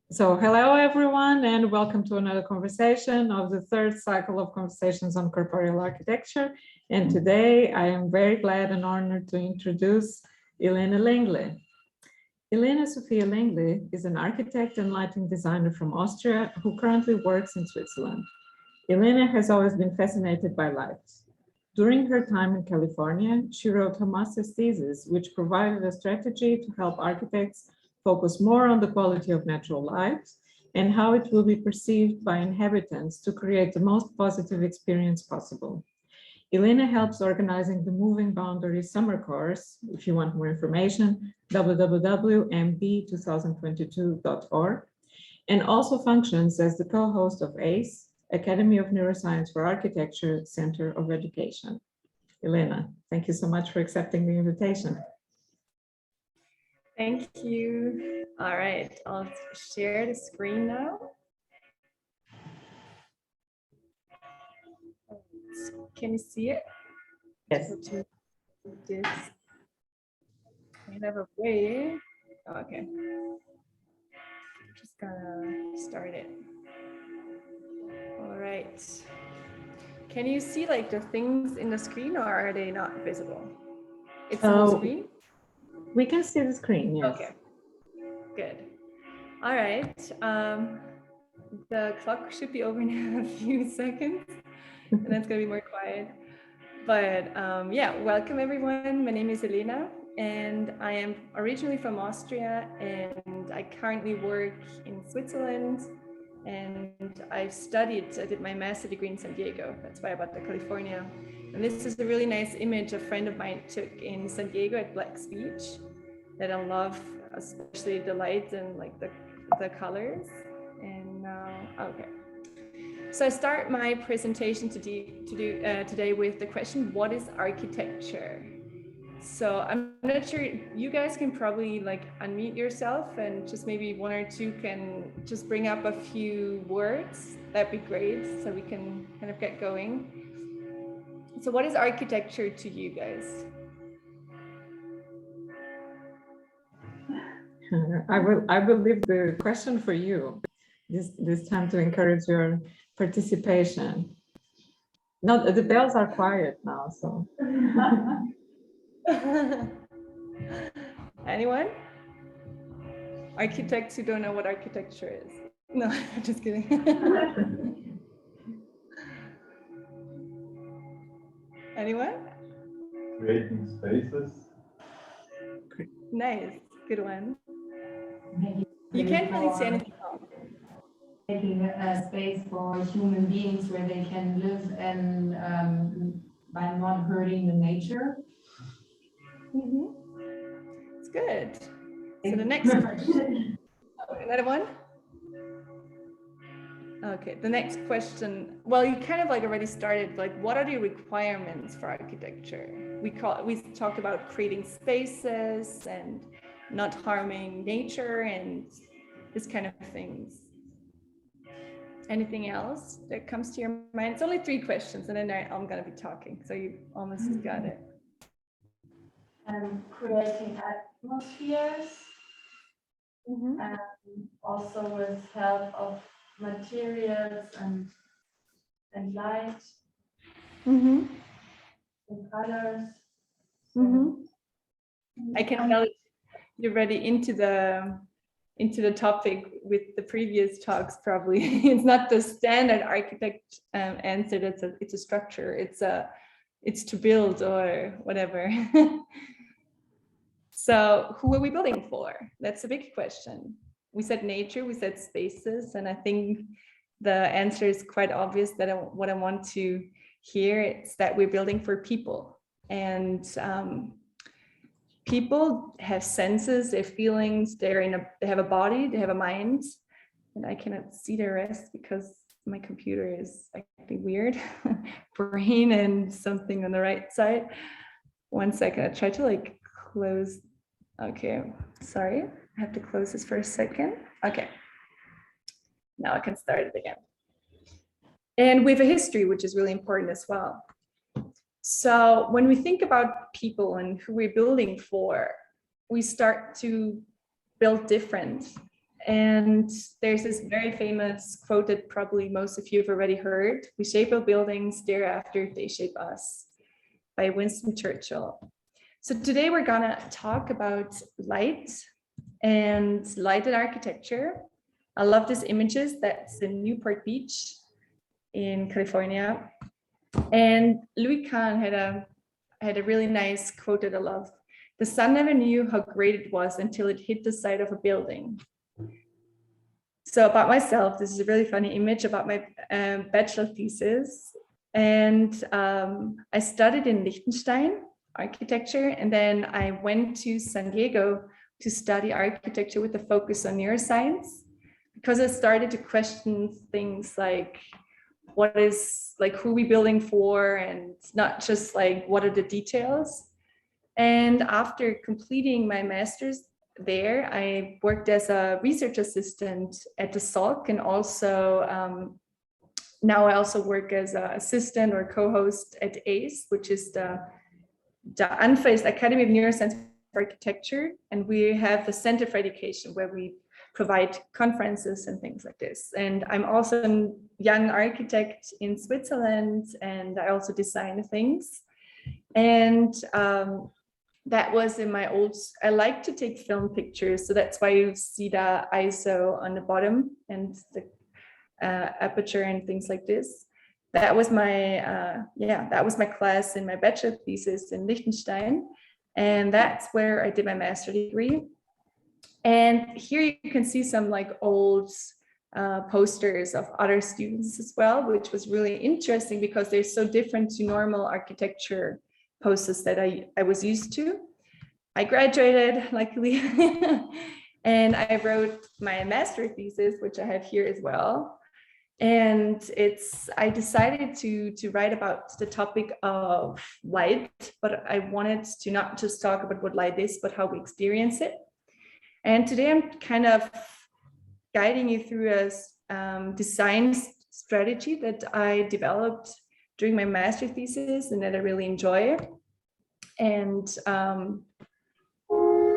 So hello everyone and welcome to another conversation of the third cycle of conversations on corporeal architecture. And today I am very glad and honored to introduce Elena Längle. Elena Sophia Längle is an architect and lighting designer from Austria who currently works in Switzerland. Elena has always been fascinated by light. During her time in California, she wrote her master's thesis, which provided a strategy to help architects focus more on the quality of natural light and how it will be perceived by inhabitants to create the most positive experience possible. Elena helps organizing the Moving Boundaries summer course. If you want more information, www.mb2022.org, and also functions as the co-host of ACE, Academy of Neuroscience for Architecture Center of Education. Elena, thank you so much for accepting the invitation. Thank you. All right, I'll share the screen now. Can you see it? Yes. This kind of a way. Oh, okay. Just gonna start it. All right. Can you see like the things in the screen, or are they not visible? It's on the screen. We can see the screen, yes. Okay, good. All right, the clock should be over in a few seconds, and then it's gonna be more quiet. But yeah, welcome everyone. My name is Elena, and I am originally from Austria, and I currently work in Switzerland, and I did my master's degree in San Diego. That's why I bought to California. And this is a really nice image a friend of mine took in San Diego at Black's Beach that I love, especially the light and like the colors. And okay. So I start my presentation today with the question, what is architecture? So I'm not sure, you guys can probably like unmute yourself and just maybe one or two can just bring up a few words. That'd be great, so we can kind of get going. So what is architecture to you guys? I will leave the question for you this time to encourage your participation. No, the bells are quiet now, so. Anyone? Architects who don't know what architecture is? No, just kidding. Anyone? Creating spaces. Nice, good one. Maybe You can't really see anything. making a space for human beings where they can live and by not hurting the nature. It's good. So the next question. Oh, another one? Okay, the next question. Well, you kind of like already started, like what are the requirements for architecture? We talked about creating spaces and not harming nature and this kind of things. Anything else that comes to your mind? It's only 3 questions and then I'm gonna be talking, so you almost got it. Creating atmospheres, also with help of materials and light and colors. I can tell you're already into the topic with the previous talks. Probably it's not the standard architect answer. It's a structure. It's to build or whatever. So who are we building for? That's a big question. We said nature, we said spaces, and I think the answer is quite obvious that what I want to hear is that we're building for people. And people have senses, their feelings, they have a body, they have a mind, and I cannot see the rest because my computer is acting weird. Brain and something on the right side. 1 second, I try to like close. Okay, sorry, I have to close this for a second. Okay, now I can start it again. And we have a history, which is really important as well. So when we think about people and who we're building for, we start to build different. And there's this very famous quote that probably most of you have already heard: "We shape our buildings, thereafter they shape us," by Winston Churchill. So today we're gonna talk about light and lighted architecture. I love these images. That's in Newport Beach in California. And Louis Kahn had a really nice quote that I love: "The sun never knew how great it was until it hit the side of a building." So about myself, this is a really funny image about my bachelor thesis. And I studied in Liechtenstein architecture, and then I went to San Diego to study architecture with a focus on neuroscience, because I started to question things like, what is, like, who are we building for, and not just like what are the details. And after completing my master's there, I worked as a research assistant at the Salk, and also now I also work as an assistant or co-host at ACE, which is the ANFA is Academy of Neuroscience for Architecture, and we have the Center for Education where we provide conferences and things like this. And I'm also a young architect in Switzerland, and I also design things. And that was in my old, I like to take film pictures. So that's why you see the ISO on the bottom and the aperture and things like this. That was my, that was my class in my bachelor thesis in Liechtenstein. And that's where I did my master's degree. And here you can see some like old posters of other students as well, which was really interesting because they're so different to normal architecture posters that I was used to. I graduated, luckily, and I wrote my master thesis, which I have here as well. And I decided to write about the topic of light, but I wanted to not just talk about what light is, but how we experience it. And today I'm kind of guiding you through a design strategy that I developed during my master thesis and that I really enjoy. And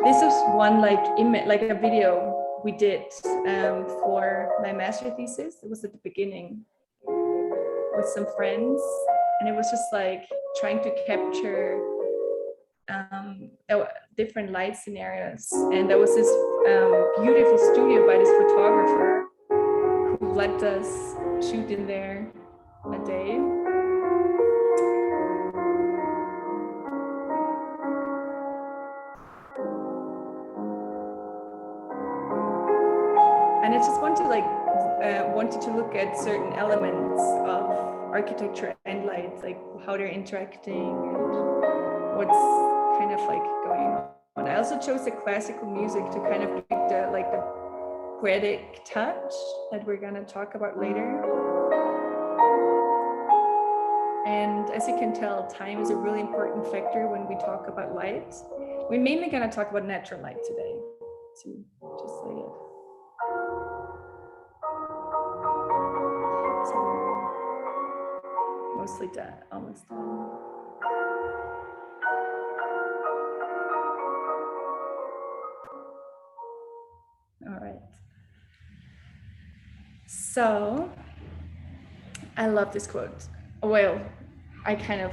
this is one image, like a video we did for my master thesis. It was at the beginning with some friends, and it was just like trying to capture different light scenarios. And there was this beautiful studio by this photographer who let us shoot in there a day. And I just wanted to look at certain elements of architecture and light, like how they're interacting and what's kind of like going on. I also chose the classical music to kind of give the poetic touch that we're gonna talk about later. And as you can tell, time is a really important factor when we talk about light. We're mainly gonna talk about natural light today, to just say it. So mostly done, almost done. All right. So I love this quote. Well, I kind of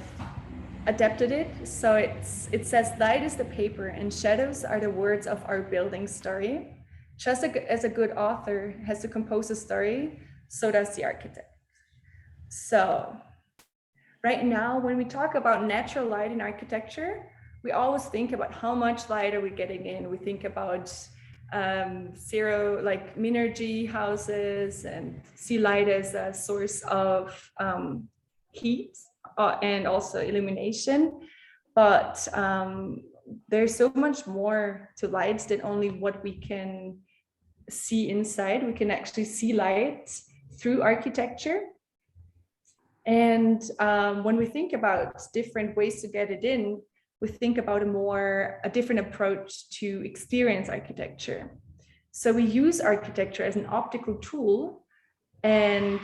adapted it. So it says, "Light is the paper and shadows are the words of our building story. Just as a good author has to compose a story, so does the architect." So right now, when we talk about natural light in architecture, we always think about how much light are we getting in. We think about zero, like minergy houses, and see light as a source of heat and also illumination. But there's so much more to light than only what we can see inside. We can actually see light through architecture. And when we think about different ways to get it in, we think about a different approach to experience architecture. So we use architecture as an optical tool and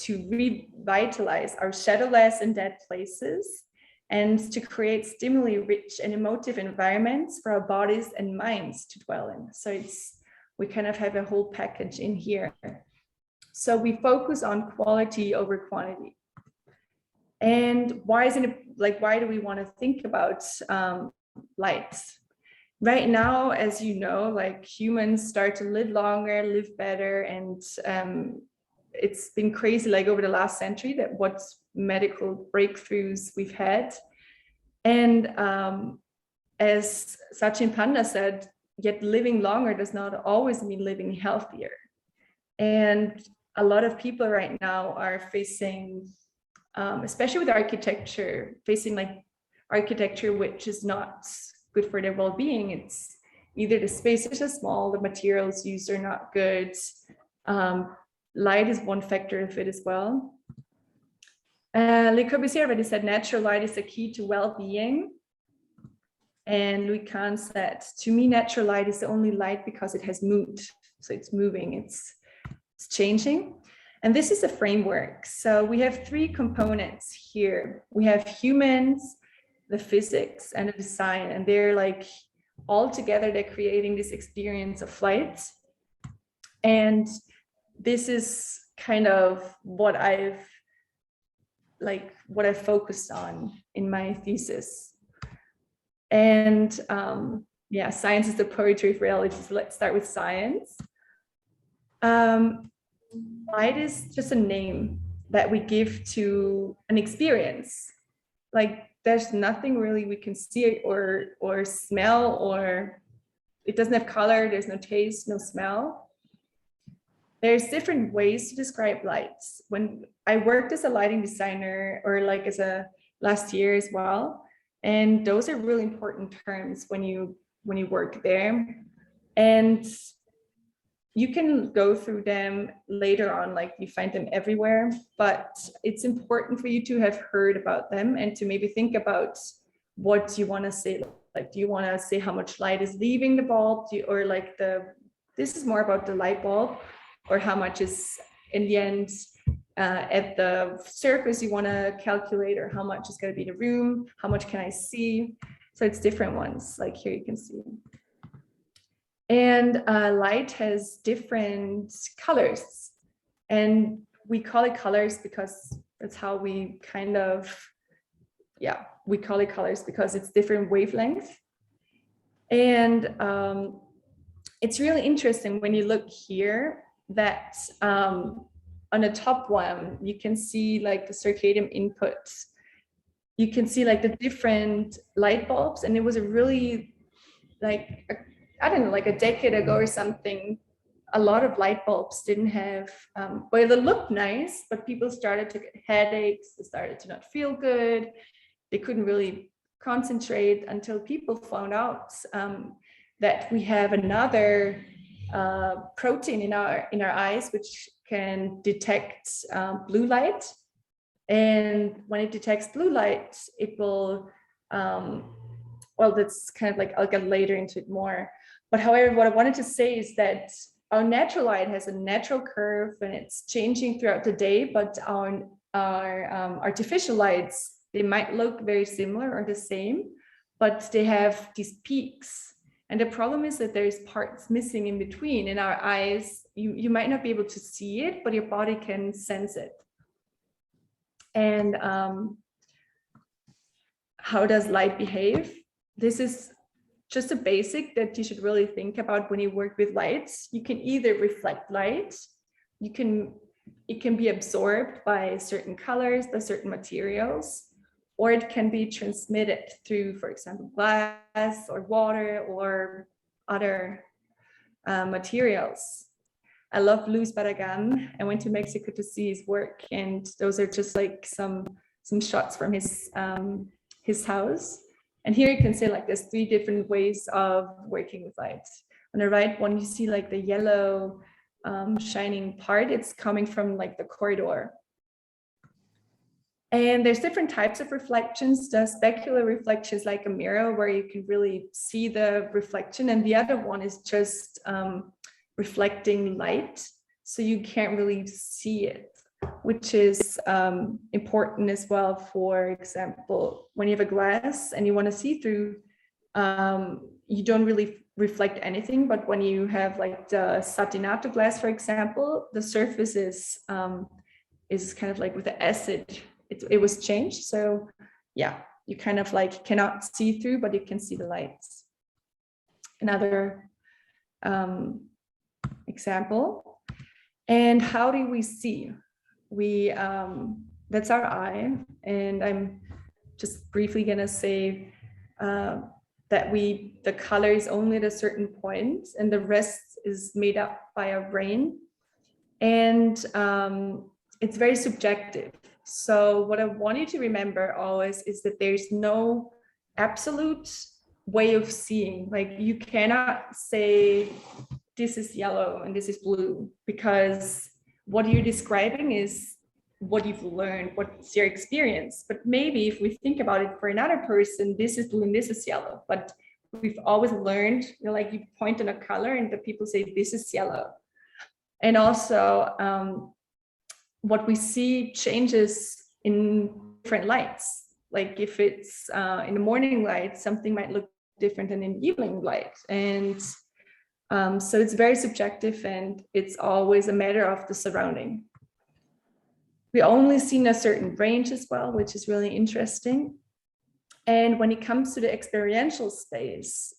to revitalize our shadowless and dead places, and to create stimuli rich and emotive environments for our bodies and minds to dwell in. So it's we kind of have a whole package in here. So we focus on quality over quantity. And why isn't it like, why do we want to think about lights? Right now, as you know, like humans start to live longer, live better, and it's been crazy, like over the last century, that what medical breakthroughs we've had. And as Sachin Panda said, yet living longer does not always mean living healthier. And a lot of people right now are facing, especially with architecture, facing like architecture which is not good for their well-being. It's either the spaces are small, the materials used are not good. Light is one factor of it as well. Le Corbusier already said natural light is the key to well-being. And Louis Kahn said, to me, natural light is the only light because it has mood. So it's moving, it's changing. And this is a framework. So we have three components here. We have humans, the physics, and the design. And they're like all together, they're creating this experience of light. And this is kind of what I've focused on in my thesis. And yeah, science is the poetry of reality. So let's start with science. Light is just a name that we give to an experience. Like there's nothing really we can see or smell, or it doesn't have color, there's no taste, no smell. There's different ways to describe lights. When I worked as a lighting designer, or like as a last year as well, and those are really important terms when you work there. And you can go through them later on, like you find them everywhere, but it's important for you to have heard about them and to maybe think about what you want to say. Like, do you want to say how much light is leaving the bulb? Or like this is more about the light bulb, or how much is in the end at the surface you want to calculate, or how much is going to be the room, how much can I see? So it's different ones, like here you can see. And light has different colors, and we call it colors because that's how we kind of, yeah, we call it colors because it's different wavelengths. And it's really interesting when you look here that on the top one, you can see like the circadian inputs. You can see like the different light bulbs, and it was a really like, I don't know, like a decade ago or something, a lot of light bulbs didn't have, well, they looked nice, but people started to get headaches, they started to not feel good, they couldn't really concentrate until people found out that we have another protein in our eyes which can detect blue light. And when it detects blue light, it will, well, that's kind of like, I'll get later into it more. But however, what I wanted to say is that our natural light has a natural curve and it's changing throughout the day, but our artificial lights, they might look very similar or the same, but they have these peaks. And the problem is that there's parts missing in between. In our eyes, you might not be able to see it, but your body can sense it. And how does light behave? This is just a basic that you should really think about when you work with lights. You can either reflect light, it can be absorbed by certain colors, by certain materials, or it can be transmitted through, for example, glass or water or other materials. I love Luis Barragan. I went to Mexico to see his work, and those are just like some shots from his house. And here you can see like there's three different ways of working with light. On the right one, you see like the yellow shining part. It's coming from like the corridor. And there's different types of reflections. The specular reflection is like a mirror where you can really see the reflection. And the other one is just reflecting light. So you can't really see it, which is important as well. For example, when you have a glass and you want to see through, you don't really reflect anything, but when you have like the satinato glass, for example, the surface is kind of like with the acid, it was changed. So yeah, you kind of like cannot see through, but you can see the lights. Another example. And how do we see? We that's our eye, and I'm just briefly gonna say that the color is only at a certain point, and the rest is made up by our brain, and it's very subjective. So what I want you to remember always is that there's no absolute way of seeing. Like you cannot say this is yellow and this is blue, because what you're describing is what you've learned, what's your experience. But maybe if we think about it for another person, this is blue and this is yellow. But we've always learned, you know, like you point on a color and the people say this is yellow. And also what we see changes in different lights. Like if it's in the morning light, something might look different than in the evening light. And so it's very subjective, and it's always a matter of the surrounding. We only see in a certain range as well, which is really interesting. And when it comes to the experiential space,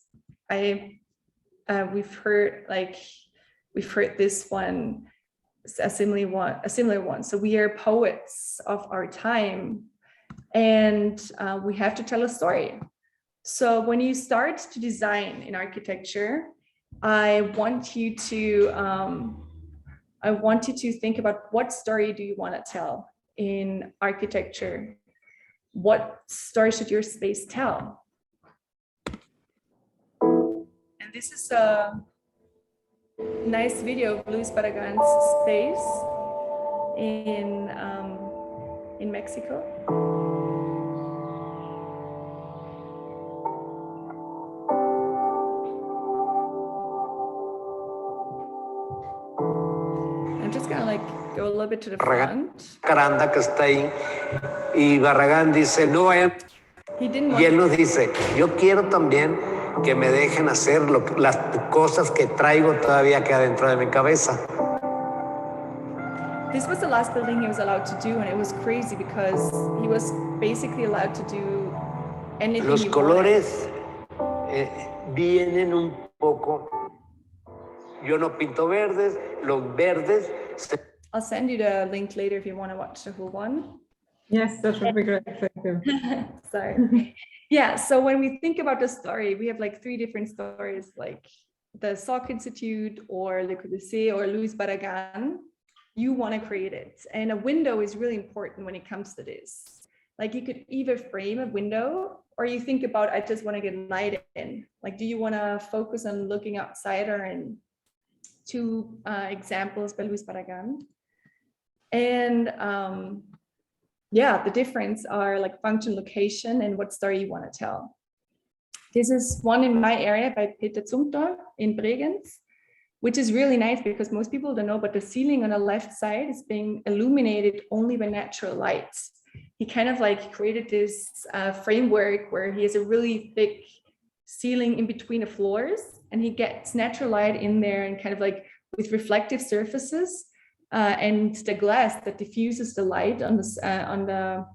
we've heard this one, a similar one. So we are poets of our time, and we have to tell a story. So when you start to design in architecture, I want you to think about what story do you want to tell in architecture? What story should your space tell? And this is a nice video of Luis Barragan's space in Mexico. I'm just gonna like go a little bit to the front. Caranda que está ahí, y Barragán dice, no vayan. Y él nos dice, yo quiero también que me dejen hacer las cosas que traigo todavía que adentro de mi cabeza. This was the last building he was allowed to do, and it was crazy because he was basically allowed to do anything Los he colores vienen un poco. Yo no pinto verdes, los verdes. I'll send you the link later if you want to watch the whole one. Yes, that would be great. Thank you. Sorry. Yeah, so when we think about the story, we have like 3 different stories, like the Salk Institute or Le Corbusier or Luis Barragan. You want to create it. And a window is really important when it comes to this. Like you could either frame a window, or you think about, I just want to get light in. Like, do you want to focus on looking outside, or in 2 examples by Luis Barragan? And yeah, the difference are like function, location, and what story you want to tell. This is one in my area by Peter Zumthor in Bregenz, which is really nice because most people don't know, but the ceiling on the left side is being illuminated only by natural light. He kind of like created this framework where he has a really thick ceiling in between the floors, and he gets natural light in there and kind of like with reflective surfaces and the glass that diffuses the light on the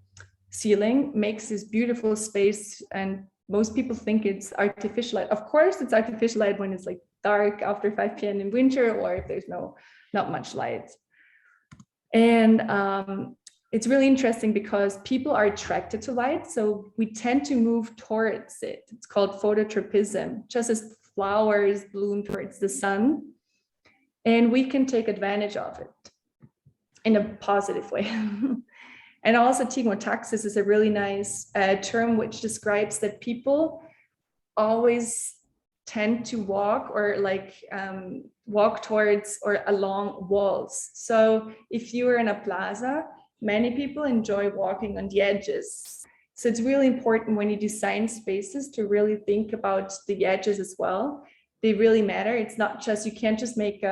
ceiling makes this beautiful space. And most people think it's artificial light. Of course, it's artificial light when it's like dark after 5 p.m. in winter, or if there's not much light. And it's really interesting because people are attracted to light, so we tend to move towards it. It's called phototropism, just as flowers bloom towards the sun, and we can take advantage of it in a positive way. And also tigotaxis is a really nice term which describes that people always tend to walk or like walk towards or along walls. So if you are in a plaza, many people enjoy walking on the edges. So it's really important when you design spaces to really think about the edges as well. They really matter. It's not just, you can't just make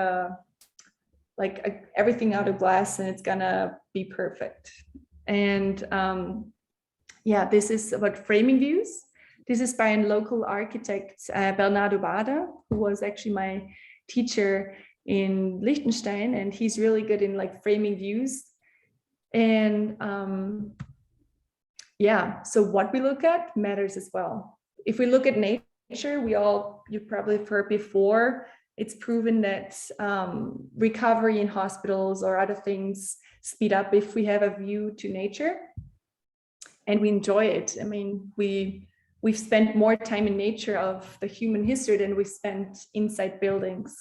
everything out of glass and it's gonna be perfect. And yeah, this is about framing views. This is by a local architect, Bernardo Bada, who was actually my teacher in Liechtenstein, and he's really good in like framing views. And yeah, so what we look at matters as well. If we look at nature, you've probably heard before, it's proven that recovery in hospitals or other things speed up if we have a view to nature and we enjoy it. I mean, we've spent more time in nature of the human history than we spent inside buildings.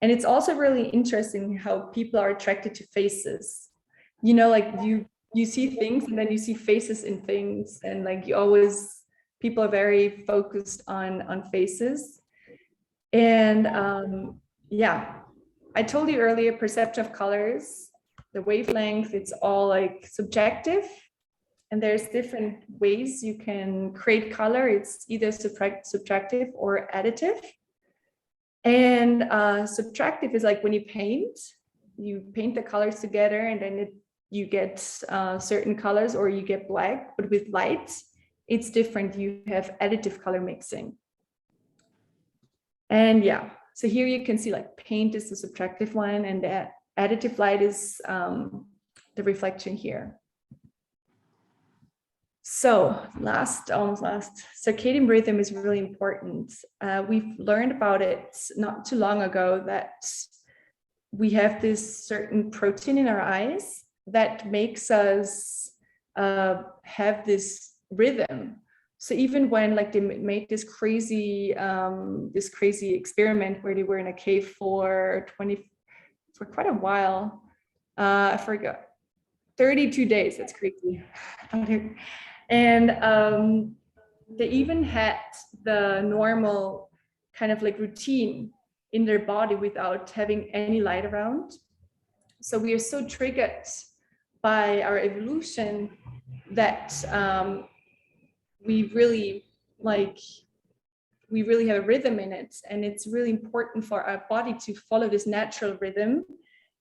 And it's also really interesting how people are attracted to faces. You know, like you see things and then you see faces in things, and like people are very focused on faces. And yeah, I told you earlier, perception of colors, the wavelength, it's all like subjective. And there's different ways you can create color. It's either subtractive or additive. And subtractive is like when you paint the colors together and then you get certain colors, or you get black, but with light, it's different. You have additive color mixing. And yeah, so here you can see like paint is the subtractive one, and the additive light is the reflection here. So almost last, circadian rhythm is really important. We've learned about it not too long ago that we have this certain protein in our eyes that makes us have this rhythm. So even when like they made this crazy experiment where they were in a cave for quite a while, I forgot, 32 days, that's crazy. And they even had the normal kind of like routine in their body without having any light around. So we are so triggered by our evolution that we really have a rhythm in it, and it's really important for our body to follow this natural rhythm.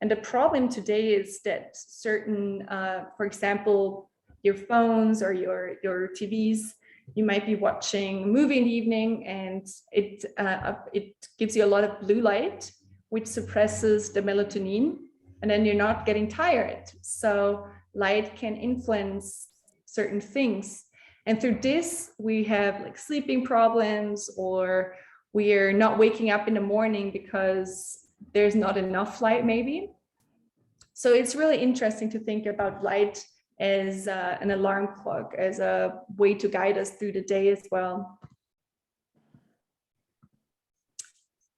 And the problem today is that certain, for example, your phones or your TVs, you might be watching a movie in the evening, and it gives you a lot of blue light, which suppresses the melatonin, and then you're not getting tired. So light can influence certain things. And through this, we have like sleeping problems, or we are not waking up in the morning because there's not enough light maybe. So it's really interesting to think about light as an alarm clock, as a way to guide us through the day as well.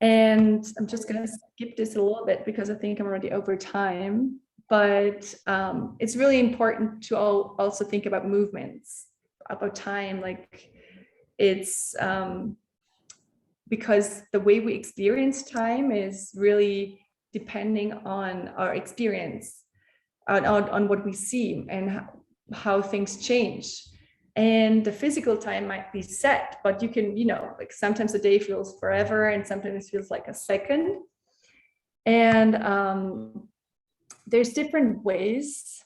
And I'm just going to skip this a little bit because I think I'm already over time, but it's really important to also think about movements, about time. Like it's because the way we experience time is really depending on our experience, on what we see and how things change. And the physical time might be set, but you can, like sometimes a day feels forever and sometimes it feels like a second. And there's different ways.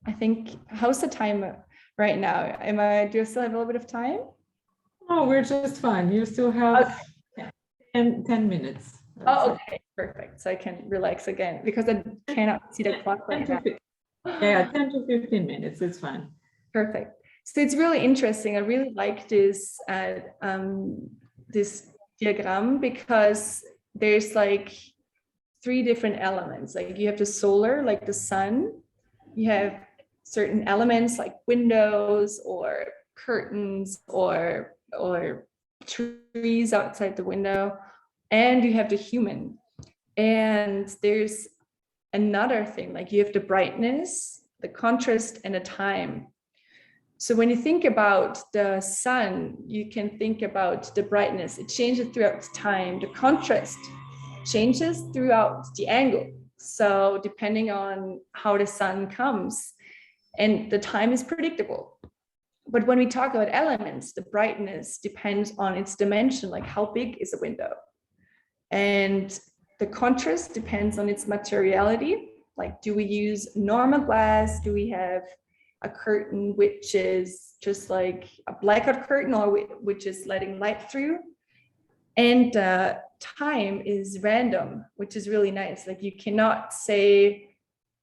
I think, how's the time right now? Do I still have a little bit of time? Oh, we're just fine. You still have 10 minutes. Oh, okay, perfect. So I can relax again because I cannot see the clock right now. Yeah, 10 to 15 minutes, it's fine. Perfect. So it's really interesting. I really like this this diagram because there's like 3 different elements. Like you have the solar, like the sun. You have certain elements like windows or curtains or trees outside the window. And you have the human. And there's another thing, like you have the brightness, the contrast, and the time. So when you think about the sun, you can think about the brightness. It changes throughout time. The contrast changes throughout the angle. So depending on how the sun comes, and the time is predictable. But when we talk about elements, the brightness depends on its dimension, like how big is a window. And the contrast depends on its materiality. Like, do we use normal glass? Do we have a curtain which is just like a blackout curtain, or which is letting light through. And time is random, which is really nice. Like you cannot say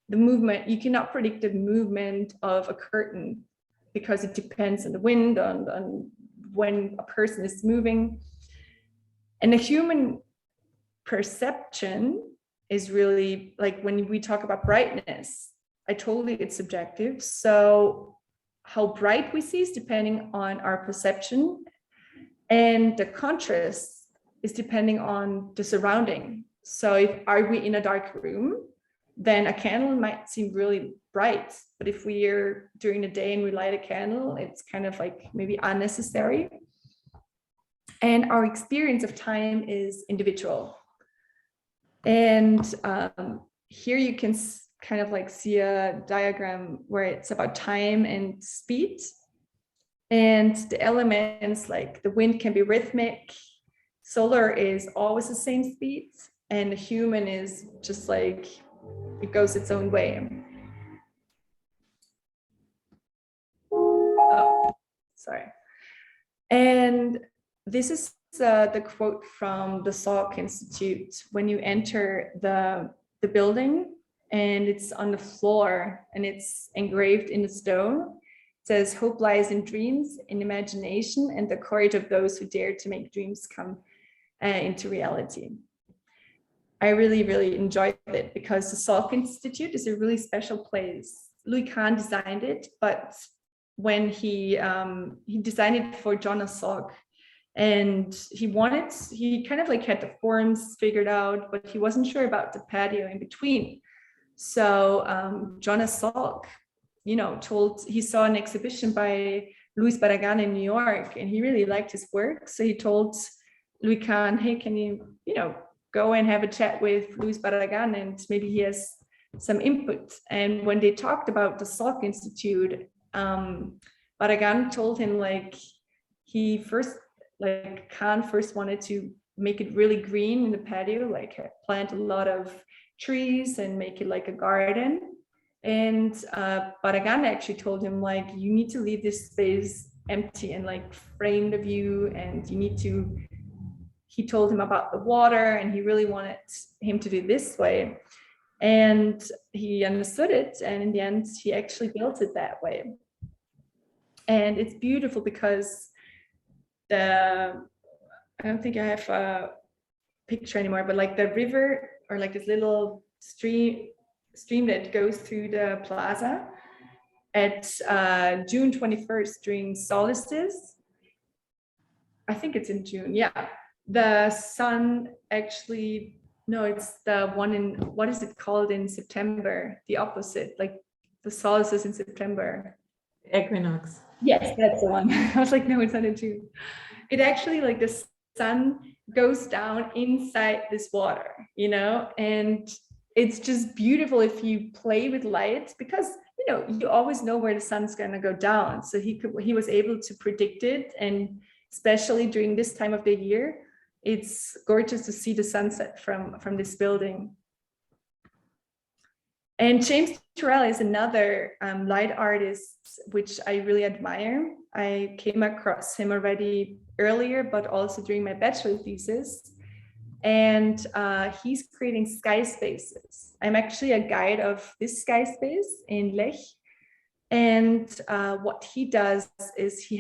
the movement, you cannot predict the movement of a curtain because it depends on the wind, on when a person is moving. And the human perception is really like, when we talk about brightness, I told you it's subjective. So how bright we see is depending on our perception, and the contrast is depending on the surrounding. So if are we in a dark room, then a candle might seem really bright. But if we are during the day and we light a candle, it's kind of like maybe unnecessary. And our experience of time is individual. And here you can kind of like see a diagram where it's about time and speed. And the elements, like the wind can be rhythmic, solar is always the same speed, and the human is just like, it goes its own way. Oh, sorry. And this is the quote from the Salk Institute when you enter the building, and it's on the floor and it's engraved in the stone. It says, "Hope lies in dreams, in imagination, and the courage of those who dare to make dreams come into reality." I really, really enjoyed it because the Salk Institute is a really special place. Louis Kahn designed it, but when he designed it for Jonas Salk, and he kind of like had the forms figured out, but he wasn't sure about the patio in between. So Jonas Salk, he saw an exhibition by Luis Barragan in New York, and he really liked his work. So he told Louis Kahn, "Hey, can you, go and have a chat with Luis Barragan, and maybe he has some input." And when they talked about the Salk Institute, Barragan told him Kahn first wanted to make it really green in the patio, like plant a lot of trees and make it like a garden. And Barragan actually told him, you need to leave this space empty and frame the view, and he told him about the water, and he really wanted him to do this way. And he understood it, and in the end, he actually built it that way. And it's beautiful because I don't think I have a picture anymore, but the river, or this little stream that goes through the plaza at June 21st during solstice. I think it's in June, yeah. The sun actually, no, it's the one in, what is it called in September? The opposite, the solstice in September. Equinox. Yes, that's the one. I was like, no, it's not in June. It actually, the sun goes down inside this water, and it's just beautiful if you play with light, because, you always know where the sun's going to go down. So he was able to predict it. And especially during this time of the year, it's gorgeous to see the sunset from this building. And James Turrell is another light artist, which I really admire. I came across him already earlier, but also during my bachelor thesis. And he's creating sky spaces. I'm actually a guide of this sky space in Lech. And what he does is he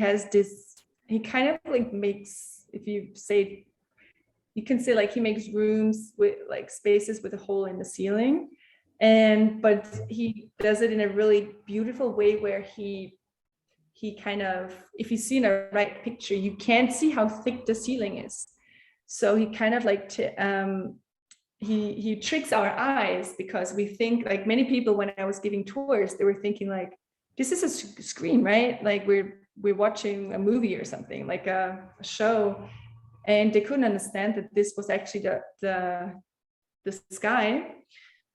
kind of makes, if you say, you can say he makes rooms with spaces with a hole in the ceiling. But he does it in a really beautiful way where he kind of, if you see in a right picture, you can't see how thick the ceiling is. So he kind of he tricks our eyes, because we think, many people, when I was giving tours, they were thinking this is a screen, right? We're watching a movie or something, a show. And they couldn't understand that this was actually the sky.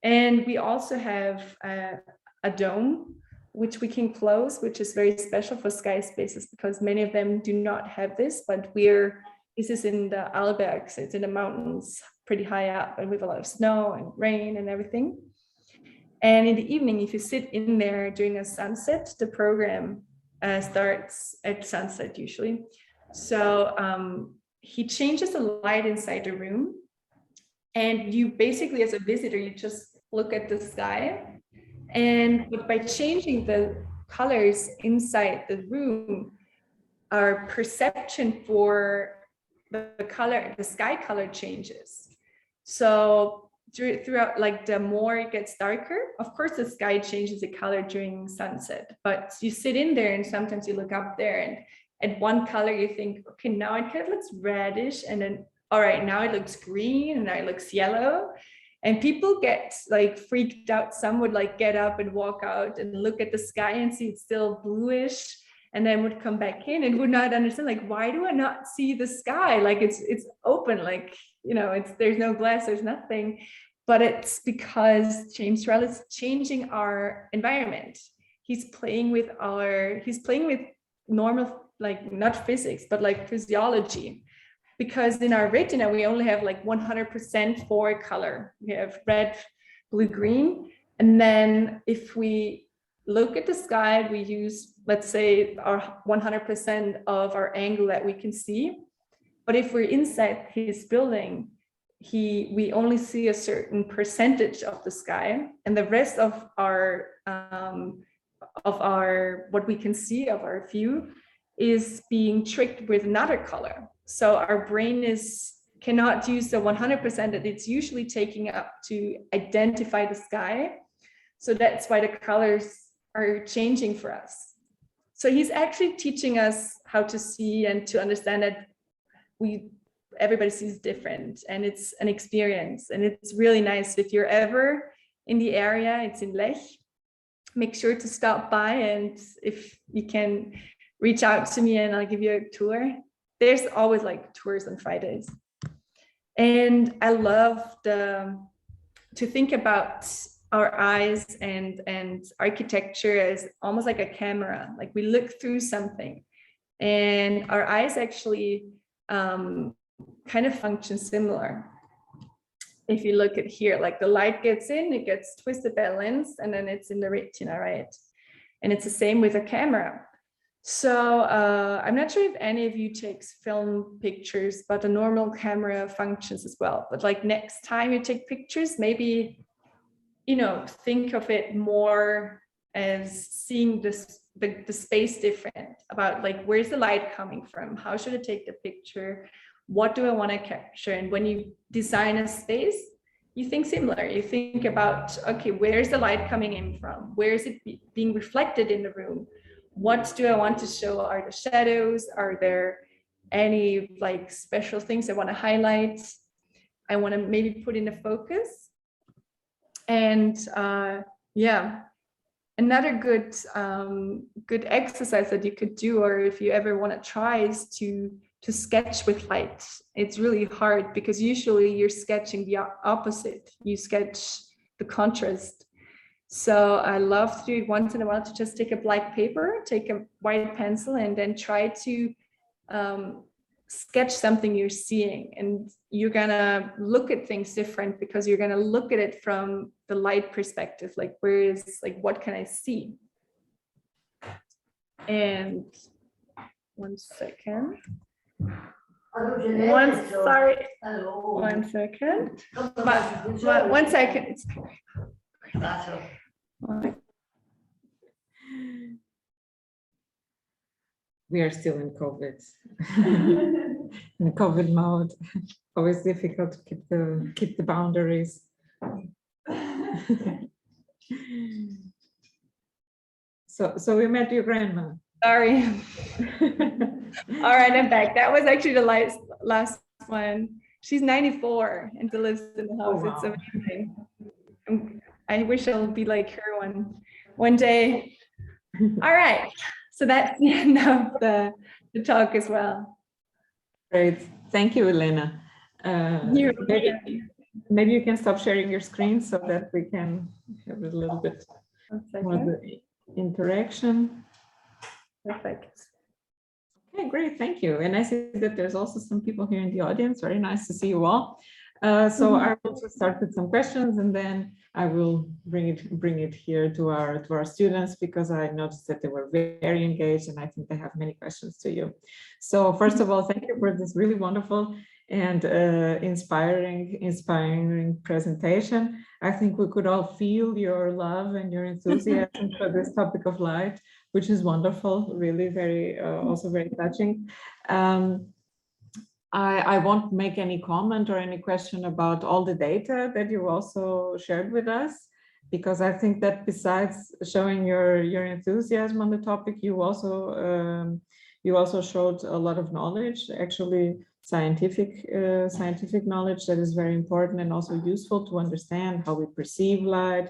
And we also have a dome, which we can close, which is very special for sky spaces, because many of them do not have this, but this is in the Albergs, it's in the mountains pretty high up, and we have a lot of snow and rain and everything. And in the evening, if you sit in there during a sunset, the program starts at sunset usually. So he changes the light inside the room. And you basically, as a visitor, you just look at the sky. And by changing the colors inside the room, our perception for the color, the sky color changes. So throughout, like the more it gets darker, of course the sky changes the color during sunset, but you sit in there and sometimes you look up there and at one color you think, okay, now it kind of looks reddish, and then all right, now it looks green, and now it looks yellow. And people get like freaked out. Some would like get up and walk out and look at the sky and see it's still bluish, and then would come back in and would not understand, like, why do I not see the sky? Like it's open, like, you know, there's no glass, there's nothing. But it's because James Turrell is changing our environment. He's playing with normal, like not physics, but like physiology. Because in our retina, we only have like 100% for color. We have red, blue, green. And then if we look at the sky, we use, let's say, our 100% of our angle that we can see. But if we're inside his building, we only see a certain percentage of the sky, and the rest of our what we can see of our view is being tricked with another color. So our brain cannot use the 100% that it's usually taking up to identify the sky. So that's why the colors are changing for us. So he's actually teaching us how to see and to understand that everybody sees different, and it's an experience, and it's really nice. If you're ever in the area, it's in Lech, make sure to stop by, and if you can reach out to me and I'll give you a tour. There's always like tours on Fridays. And I love to think about our eyes and architecture as almost like a camera. Like we look through something, and our eyes actually kind of function similar. If you look at here, like the light gets in, it gets twisted by a lens, and then it's in the retina, right? And it's the same with a camera. So I'm not sure if any of you takes film pictures, but a normal camera functions as well. But like next time you take pictures, maybe, you know, think of it more as seeing the space different, about like, where's the light coming from? How should I take the picture? What do I want to capture? And when you design a space, you think similar. You think about, okay, where's the light coming in from? Where is it being reflected in the room? What do I want to show? Are the shadows? Are there any like special things I want to highlight? I want to maybe put in a focus. And yeah, another good exercise that you could do, or if you ever want to try, is to sketch with light. It's really hard because usually you're sketching the opposite. You sketch the contrast. So I love to do it once in a while, to just take a black paper, take a white pencil, and then try to sketch something you're seeing. And you're gonna look at things different because you're gonna look at it from the light perspective, like what can I see? And one second. Sorry. One second. But 1 second. We are still in COVID, in COVID mode. Always difficult to keep the boundaries. So we met your grandma. Sorry. All right, I'm back. That was actually the last one. She's 94 and still lives in the house. Oh, wow. It's amazing. I wish I'll be like her one day. All right, so that's the end of the talk as well. Great, thank you, Elena. Maybe you can stop sharing your screen so that we can have a little bit more interaction. Perfect. Okay, great, thank you. And I see that there's also some people here in the audience. Very nice to see you all. So I will just start with some questions, and then I will bring it here to our students, because I noticed that they were very engaged, and I think they have many questions to you. So first of all, thank you for this really wonderful and inspiring presentation. I think we could all feel your love and your enthusiasm for this topic of light, which is wonderful, really very also very touching. I won't make any comment or any question about all the data that you also shared with us, because I think that besides showing your enthusiasm on the topic, you also showed a lot of knowledge, actually scientific knowledge that is very important and also useful to understand how we perceive light,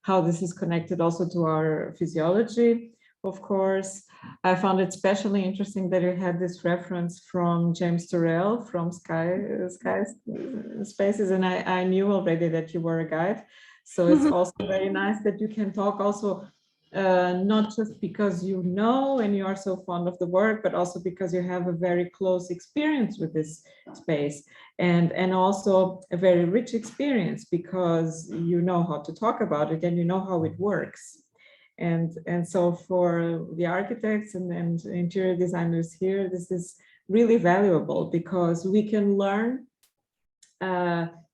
how this is connected also to our physiology. Of course, I found it especially interesting that you had this reference from James Turrell from Sky Spaces, and I knew already that you were a guide. So it's also very nice that you can talk also not just because you know and you are so fond of the work, but also because you have a very close experience with this space, and also a very rich experience because you know how to talk about it and you know how it works. And so for the architects and interior designers here, this is really valuable because we can learn.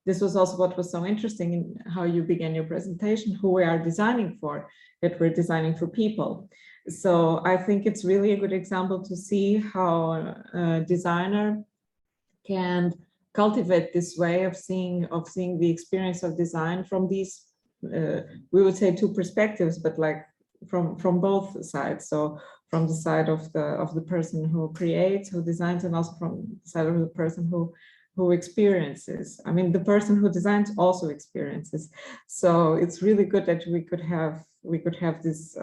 This was also what was so interesting in how you began your presentation, who we are designing for, that we're designing for people. So I think it's really a good example to see how a designer can cultivate this way of seeing the experience of design from these, we would say, two perspectives, but like from both sides. So from the side of the person who creates, who designs, and also from the side of the person who experiences. I mean, the person who designs also experiences. So it's really good that we could have this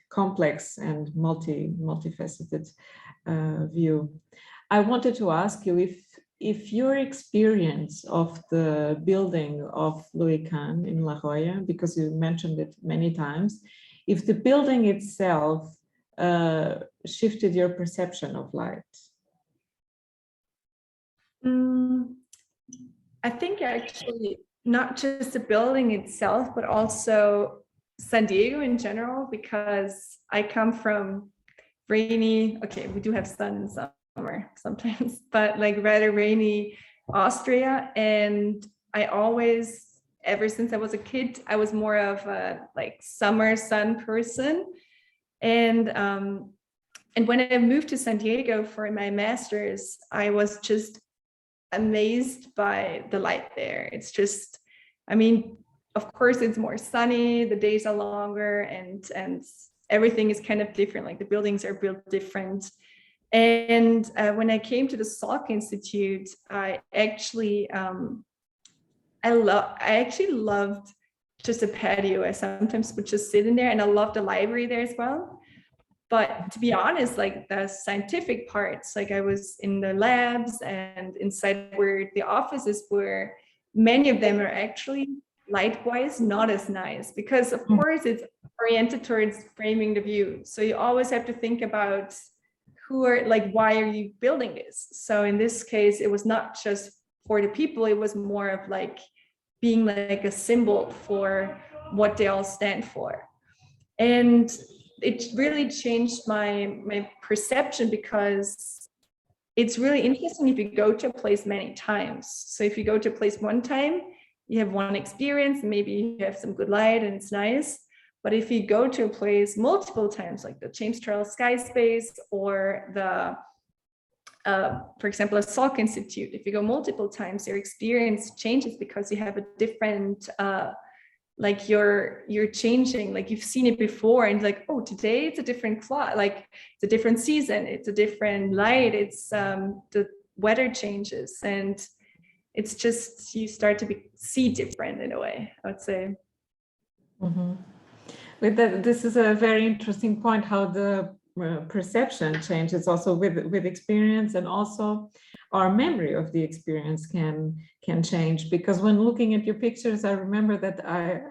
complex and multifaceted view. I wanted to ask you if your experience of the building of Louis Kahn in La Jolla, because you mentioned it many times, if the building itself shifted your perception of light. I think actually not just the building itself, but also San Diego in general, because I come from rainy, okay, we do have sun in summer sometimes, but like rather rainy Austria. And I always, ever since I was a kid, I was more of a like summer sun person. And when I moved to San Diego for my master's, I was just amazed by the light there. It's just, I mean, of course it's more sunny, the days are longer, and everything is kind of different, like the buildings are built different. And when I came to the Salk Institute, I actually loved just a patio. I sometimes would just sit in there, and I loved the library there as well. But to be honest, like the scientific parts, like I was in the labs and inside where the offices were, many of them are actually light-wise not as nice, because of course it's oriented towards framing the view. So you always have to think about why are you building this? So in this case, it was not just for the people, it was more of like being like a symbol for what they all stand for. And it really changed my perception, because it's really interesting if you go to a place many times. So if you go to a place one time, you have one experience, maybe you have some good light and it's nice. But if you go to a place multiple times, like the James Turrell Sky Space or the, for example, a Salk Institute, if you go multiple times, your experience changes because you have a different, like you're changing, like you've seen it before, and like, oh, today it's a different cloth, like it's a different season, it's a different light, it's the weather changes, and it's just, you start to see different in a way, I would say. Mm-hmm. With that, this is a very interesting point, how the perception changes also with experience, and also our memory of the experience can change. Because when looking at your pictures, I remember that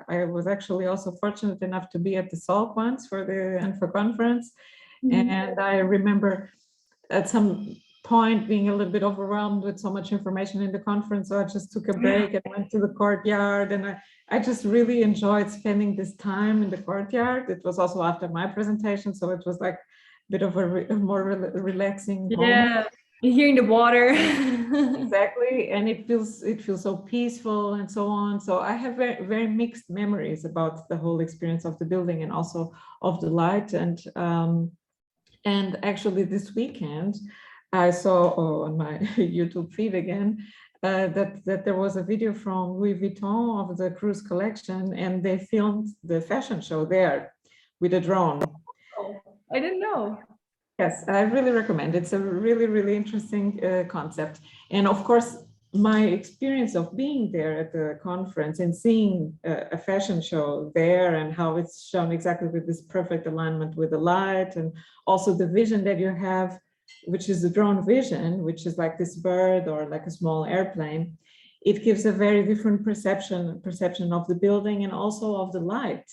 I was actually also fortunate enough to be at the Salk once for the ANFA conference. Mm-hmm. And I remember at some point being a little bit overwhelmed with so much information in the conference. So I just took a break and went to the courtyard, and I just really enjoyed spending this time in the courtyard. It was also after my presentation, so it was like a bit of a more relaxing moment. Hearing the water. Exactly, and it feels so peaceful and so on. So I have very, very mixed memories about the whole experience of the building and also of the light. And actually this weekend I saw on my YouTube feed again that there was a video from Louis Vuitton of the cruise collection, and they filmed the fashion show there with a drone. Oh, I didn't know. Yes, I really recommend. It's a really, really interesting concept. And of course, my experience of being there at the conference and seeing a fashion show there and how it's shown exactly with this perfect alignment with the light, and also the vision that you have, which is the drone vision, which is like this bird or like a small airplane. It gives a very different perception of the building and also of the light.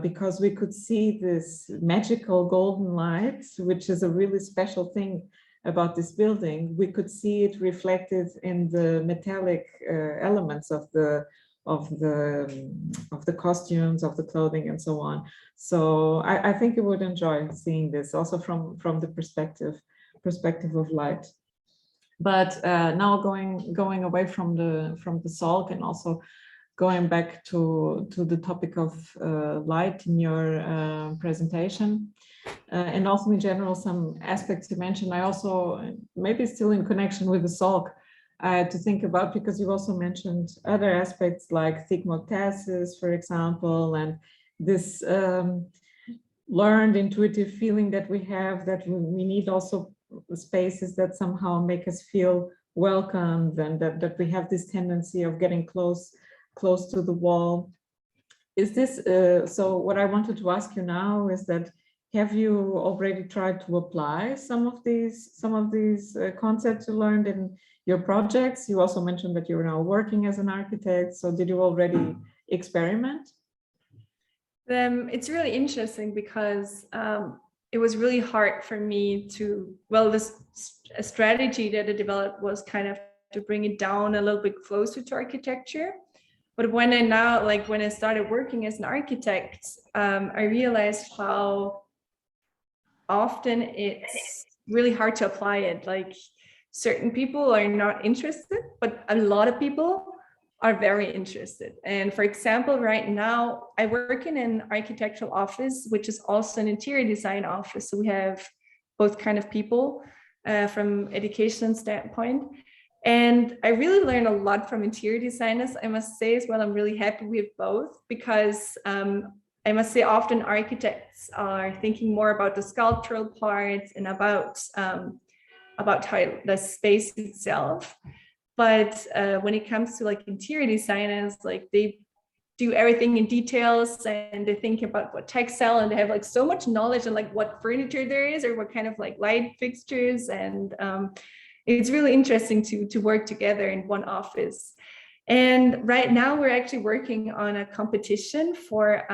Because we could see this magical golden light, which is a really special thing about this building. We could see it reflected in the metallic elements of the costumes, of the clothing, and so on. So I think you would enjoy seeing this also from the perspective of light. But now going away from the Salk and also going back to the topic of light in your presentation, and also in general some aspects you mentioned. I also, maybe still in connection with the Salk, to think about, because you also mentioned other aspects like thigmotasis, for example, and this learned intuitive feeling that we have, that we need also spaces that somehow make us feel welcomed, and that we have this tendency of getting close to the wall. Is this so what I wanted to ask you now is that, have you already tried to apply some of these concepts you learned in your projects? You also mentioned that you're now working as an architect, so did you already experiment? It's really interesting because it was really hard for me to, well, this strategy that I developed was kind of to bring it down a little bit closer to architecture. But when I started working as an architect, I realized how often it's really hard to apply it. Like, certain people are not interested, but a lot of people are very interested. And for example, right now I work in an architectural office, which is also an interior design office. So we have both kind of people from education standpoint. And I really learned a lot from interior designers, I must say as well. I'm really happy with both, because I must say often architects are thinking more about the sculptural parts and about how the space itself. But when it comes to like interior designers, like they do everything in details, and they think about what textile, and they have like so much knowledge on like what furniture there is or what kind of like light fixtures. And it's really interesting to work together in one office. And right now we're actually working on a competition for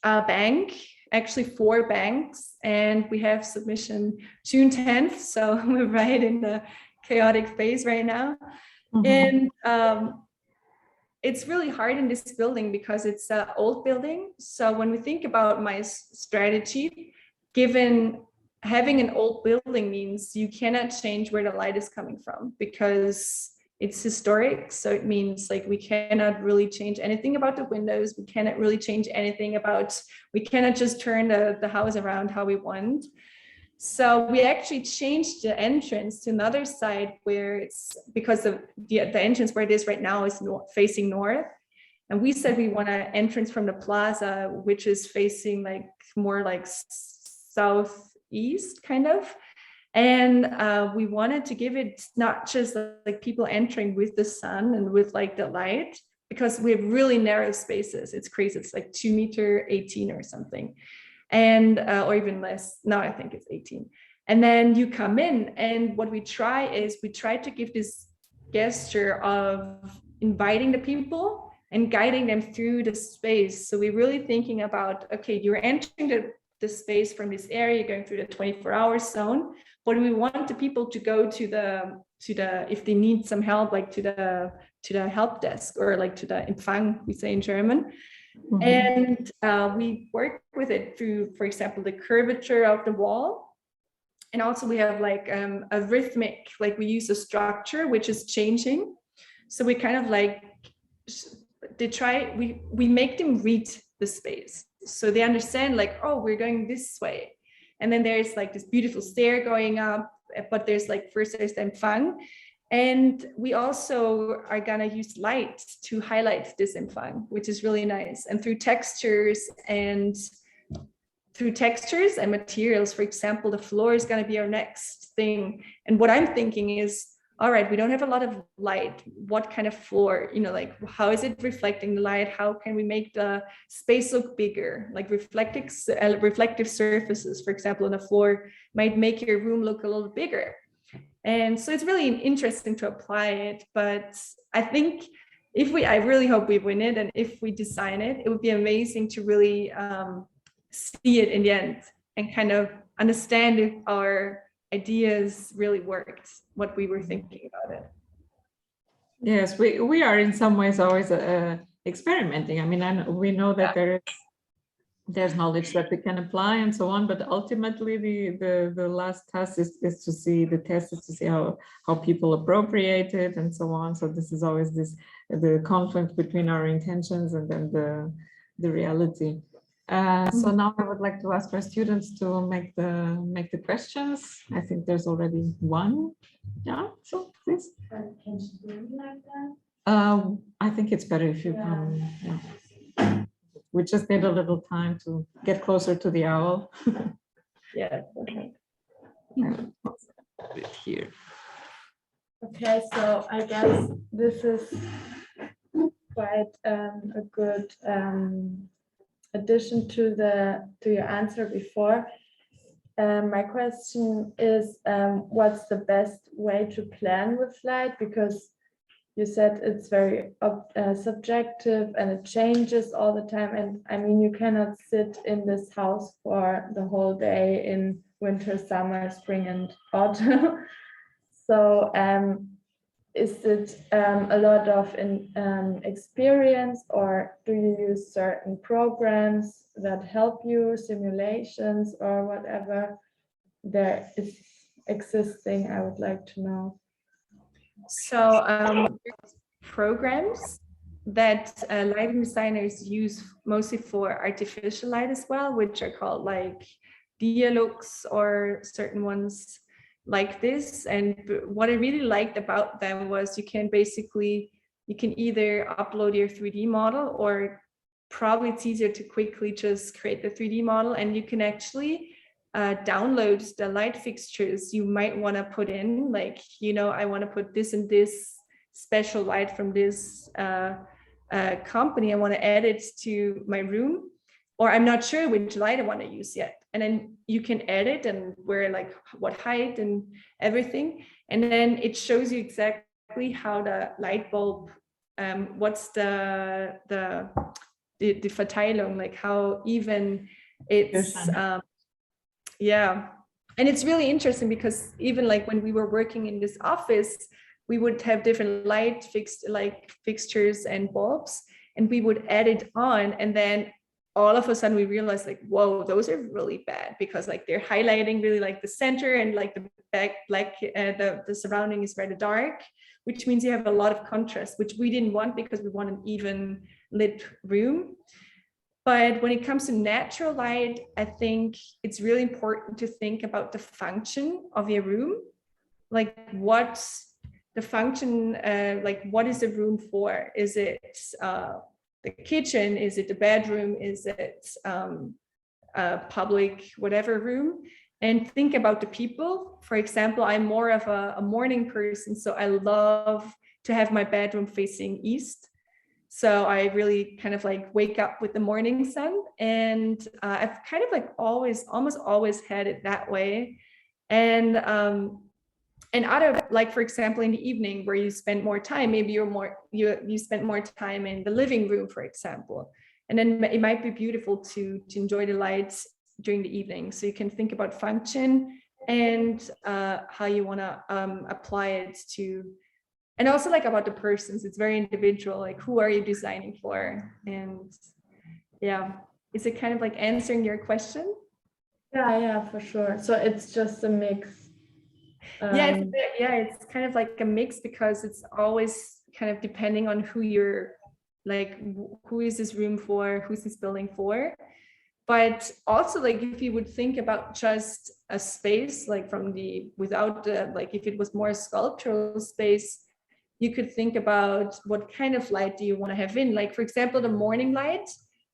a bank, actually 4 banks, and we have submission June 10th. So we're right in the chaotic phase right now. Mm-hmm. And it's really hard in this building because it's an old building. So when we think about my strategy, given having an old building means you cannot change where the light is coming from because it's historic. So it means like we cannot really change anything about the windows. We cannot really change anything about, we cannot just turn the house around how we want. So we actually changed the entrance to another side where it's, because the entrance where it is right now is facing north. And we said we want an entrance from the plaza, which is facing like more like southeast kind of. And we wanted to give it not just like people entering with the sun and with like the light, because we have really narrow spaces. It's crazy. It's like 2.18 meters or something. And or even less. Now I think it's 18. And then you come in, and what we try to give this gesture of inviting the people and guiding them through the space. So we're really thinking about, okay, you're entering the space from this area, going through the 24-hour zone, but we want the people to go to the if they need some help, like to the help desk, or like to the Empfang, we say in German. And we work with it through, for example, the curvature of the wall. And also we have like a rhythmic, like we use a structure which is changing. So we kind of like, we make them read the space. So they understand like, oh, we're going this way. And then there's like this beautiful stair going up, but there's like, first there's the Empfang. And we also are gonna use light to highlight this Empfang, which is really nice. And through textures and materials, for example, the floor is gonna be our next thing. And what I'm thinking is, all right, we don't have a lot of light. What kind of floor, you know, like how is it reflecting the light? How can we make the space look bigger? Like reflective surfaces, for example, on the floor might make your room look a little bigger. And so it's really interesting to apply it, but I think I really hope we win it. And if we design it, it would be amazing to really see it in the end and kind of understand if our ideas really worked, what we were thinking about it. Yes, we are in some ways always experimenting. I mean, we know that there's knowledge that we can apply and so on, but ultimately the last task is to see how people appropriate it and so on. So this is always the conflict between our intentions and then the reality. So now I would like to ask our students to make the questions. I think there's already one. Yeah, so please. Can she do it like that? I think it's better if you come. Yeah. We just need a little time to get closer to the owl. Yeah. Okay. Here. Okay, so I guess this is quite a good addition to your answer before. My question is, what's the best way to plan with light? Because you said it's very subjective and it changes all the time. And I mean, you cannot sit in this house for the whole day in winter, summer, spring, and autumn. So is it a lot of experience, or do you use certain programs that help you, simulations or whatever there is existing? I would like to know. So programs that lighting designers use mostly for artificial light as well, which are called like Dialux or certain ones like this. And what I really liked about them was you can either upload your 3D model, or probably it's easier to quickly just create the 3D model, and you can actually download the light fixtures you might want to put in, like, you know, I want to put this and this special light from this company, I want to add it to my room, or I'm not sure which light I want to use yet. And then you can edit and where, like, what height and everything. And then it shows you exactly how the light bulb, what's the Verteilung, like how even it's, yeah. And it's really interesting because even like when we were working in this office, we would have different light fixtures and bulbs, and we would add it on, and then all of a sudden we realized, like, whoa, those are really bad, because like they're highlighting really like the center, and like the back, like the surrounding is rather dark, which means you have a lot of contrast, which we didn't want because we want an even lit room. But when it comes to natural light, I think it's really important to think about the function of your room. Like, what's the function, like what is the room for? Is it the kitchen? Is it the bedroom? Is it a public whatever room? And think about the people. For example, I'm more of a morning person, so I love to have my bedroom facing east. So I really kind of like wake up with the morning sun, and I've kind of like almost always had it that way. And other, like, for example, in the evening where you spend more time, maybe you spend more time in the living room, for example. And then it might be beautiful to enjoy the lights during the evening. So you can think about function and how you want to apply it to, and also like about the persons. It's very individual, like who are you designing for? And yeah, is it kind of like answering your question? Yeah, for sure. So it's just a mix. It's kind of like a mix, because it's always kind of depending on who you're like, who is this room for, who's this building for. But also, like, if you would think about just a space, like from the, without the, like if it was more a sculptural space, you could think about what kind of light do you want to have in. Like, for example, the morning light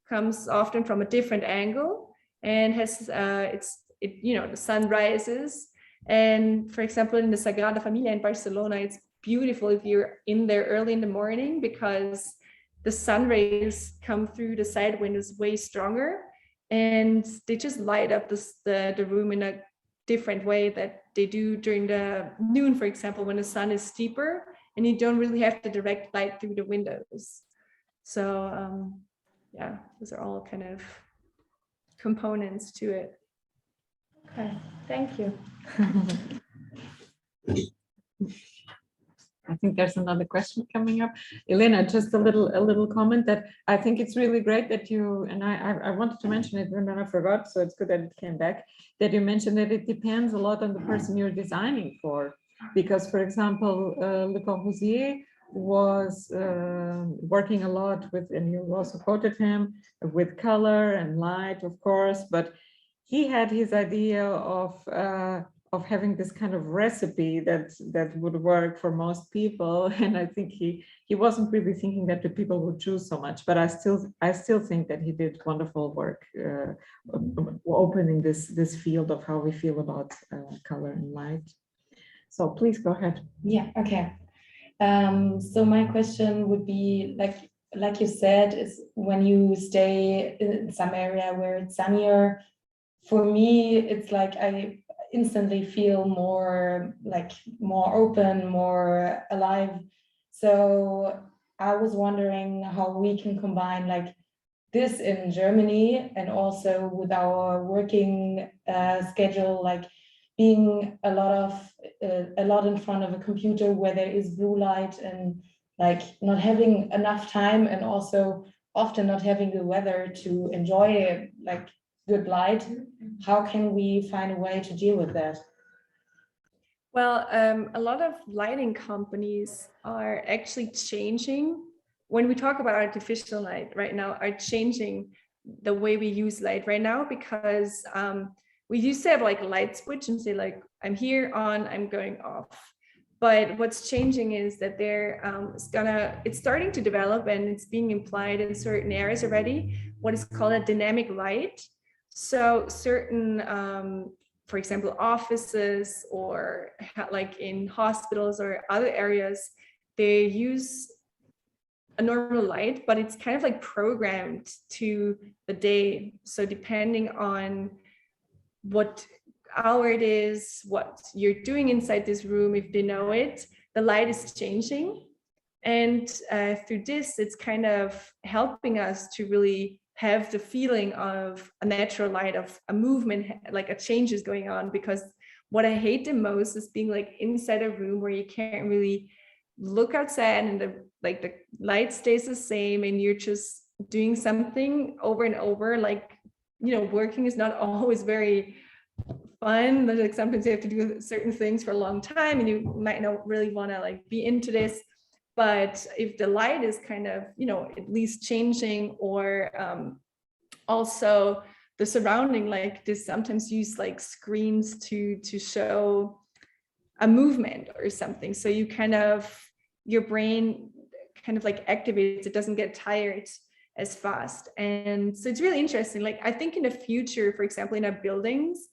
comes often from a different angle and has the sun rises. And for example, in the Sagrada Familia in Barcelona, it's beautiful if you're in there early in the morning, because the sun rays come through the side windows way stronger, and they just light up the room in a different way that they do during the noon, for example, when the sun is steeper and you don't really have the direct light through the windows. So those are all kind of components to it. Okay, thank you. I think there's another question coming up. Elena, just a little comment that I think it's really great that you, and I wanted to mention it and then I forgot, so it's good that it came back, that you mentioned that it depends a lot on the person you're designing for. Because, for example, Le Corbusier was working a lot with, and you also quoted him, with color and light, of course, but he had his idea of having this kind of recipe that would work for most people, and I think he wasn't really thinking that the people would choose so much. But I still think that he did wonderful work opening this field of how we feel about color and light. So please go ahead. Yeah. Okay. So my question would be, like you said, is when you stay in some area where it's sunnier. For me, it's like I instantly feel more open, more alive. So I was wondering how we can combine like this in Germany and also with our working schedule, like being a lot in front of a computer where there is blue light, and like not having enough time, and also often not having the weather to enjoy like good light. How can we find a way to deal with that? Well, a lot of lighting companies are actually changing. When we talk about artificial light right now, are changing the way we use light right now, because we used to have like a light switch and say like, I'm here on, I'm going off. But what's changing is that it's starting to develop, and it's being implied in certain areas already, what is called a dynamic light. So certain, for example, offices or like in hospitals or other areas, they use a normal light, but it's kind of like programmed to the day. So depending on what hour it is, what you're doing inside this room, if they know it, the light is changing. And through this, it's kind of helping us to really have the feeling of a natural light, of a movement, like a change is going on. Because what I hate the most is being like inside a room where you can't really look outside and the light stays the same and you're just doing something over and over. Like, working is not always very fun. Like sometimes you have to do certain things for a long time and you might not really want to like be into this. But if the light is kind of, at least changing, or also the surrounding, like this sometimes use like screens to show a movement or something. So you kind of, your brain kind of like activates, it doesn't get tired as fast. And so it's really interesting. Like I think in the future, for example, in our buildings,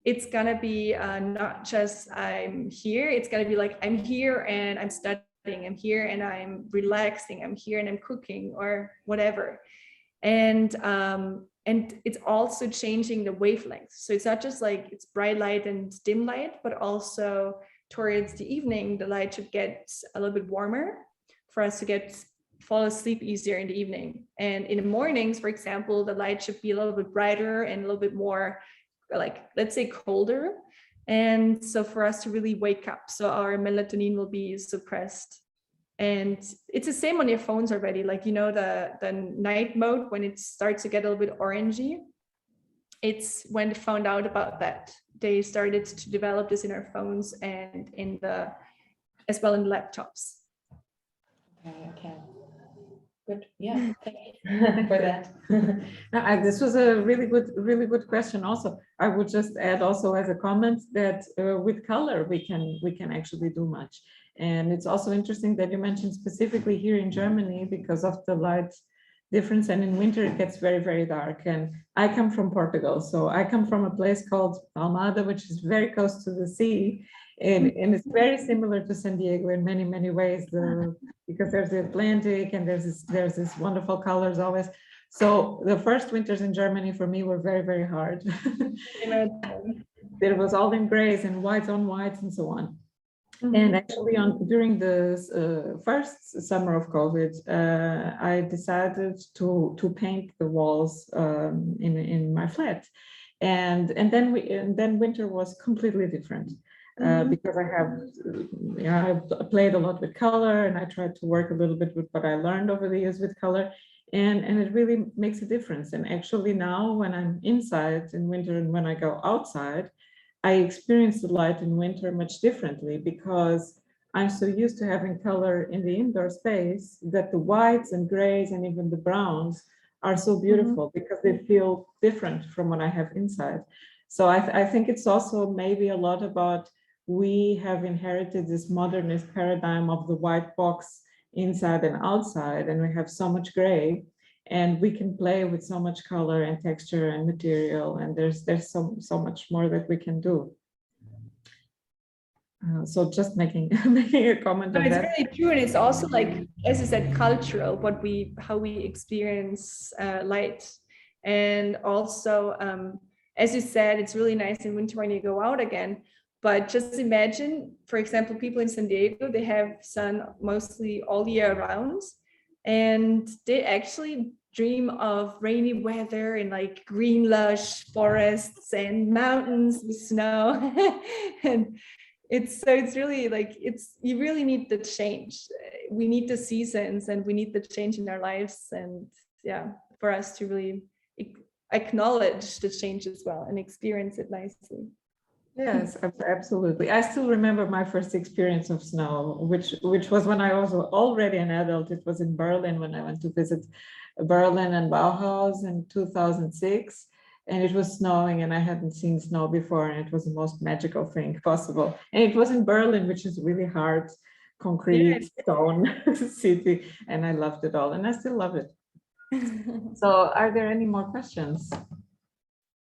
it's gonna be not just I'm here, it's gonna be like I'm here and I'm studying, I'm here and I'm relaxing, I'm here and I'm cooking or whatever. And it's also changing the wavelength. So it's not just like it's bright light and dim light, but also towards the evening, the light should get a little bit warmer for us to get fall asleep easier in the evening. And in the mornings, for example, the light should be a little bit brighter and a little bit more, like, let's say, colder. And so for us to really wake up, so our melatonin will be suppressed. And it's the same on your phones already. Like, you know, the night mode, when it starts to get a little bit orangey, it's when they found out about that. They started to develop this in our phones and in as well in laptops. Okay. Good. Yeah. Thank you for that. No, this was a really good question. Also, I would just add also as a comment that with color we can actually do much. And it's also interesting that you mentioned specifically here in Germany because of the light difference, and in winter it gets very, very dark. And I come from Portugal, so I come from a place called Almada, which is very close to the sea, and it's very similar to San Diego in many, many ways, because there's the Atlantic and there's this wonderful colors always. So the first winters in Germany for me were very, very hard. There was all in grays and whites on whites and so on. And actually, during the first summer of COVID, I decided to paint the walls in my flat, and then winter was completely different because I played a lot with color, and I tried to work a little bit with what I learned over the years with color, and it really makes a difference. And actually now, when I'm inside in winter and when I go outside, I experience the light in winter much differently because I'm so used to having color in the indoor space that the whites and grays and even the browns are so beautiful because they feel different from what I have inside. So I think it's also maybe a lot about we have inherited this modernist paradigm of the white box inside and outside, and we have so much gray. And we can play with so much color and texture and material, and there's so much more that we can do. So just making a comment on that. It's really true, and it's also, like, as I said, cultural, how we experience light, and also, as you said, it's really nice in winter when you go out again. But just imagine, for example, people in San Diego, they have sun mostly all year round. And they actually dream of rainy weather and like green lush forests and mountains with snow. And it's really like, you really need the change. We need the seasons and we need the change in our lives. And yeah, for us to really acknowledge the change as well and experience it nicely. Yes, absolutely. I still remember my first experience of snow, which was when I was already an adult. It was in Berlin when I went to visit Berlin and Bauhaus in 2006. And it was snowing and I hadn't seen snow before, and it was the most magical thing possible. And it was in Berlin, which is really hard, concrete, stone city. And I loved it all, and I still love it. So are there any more questions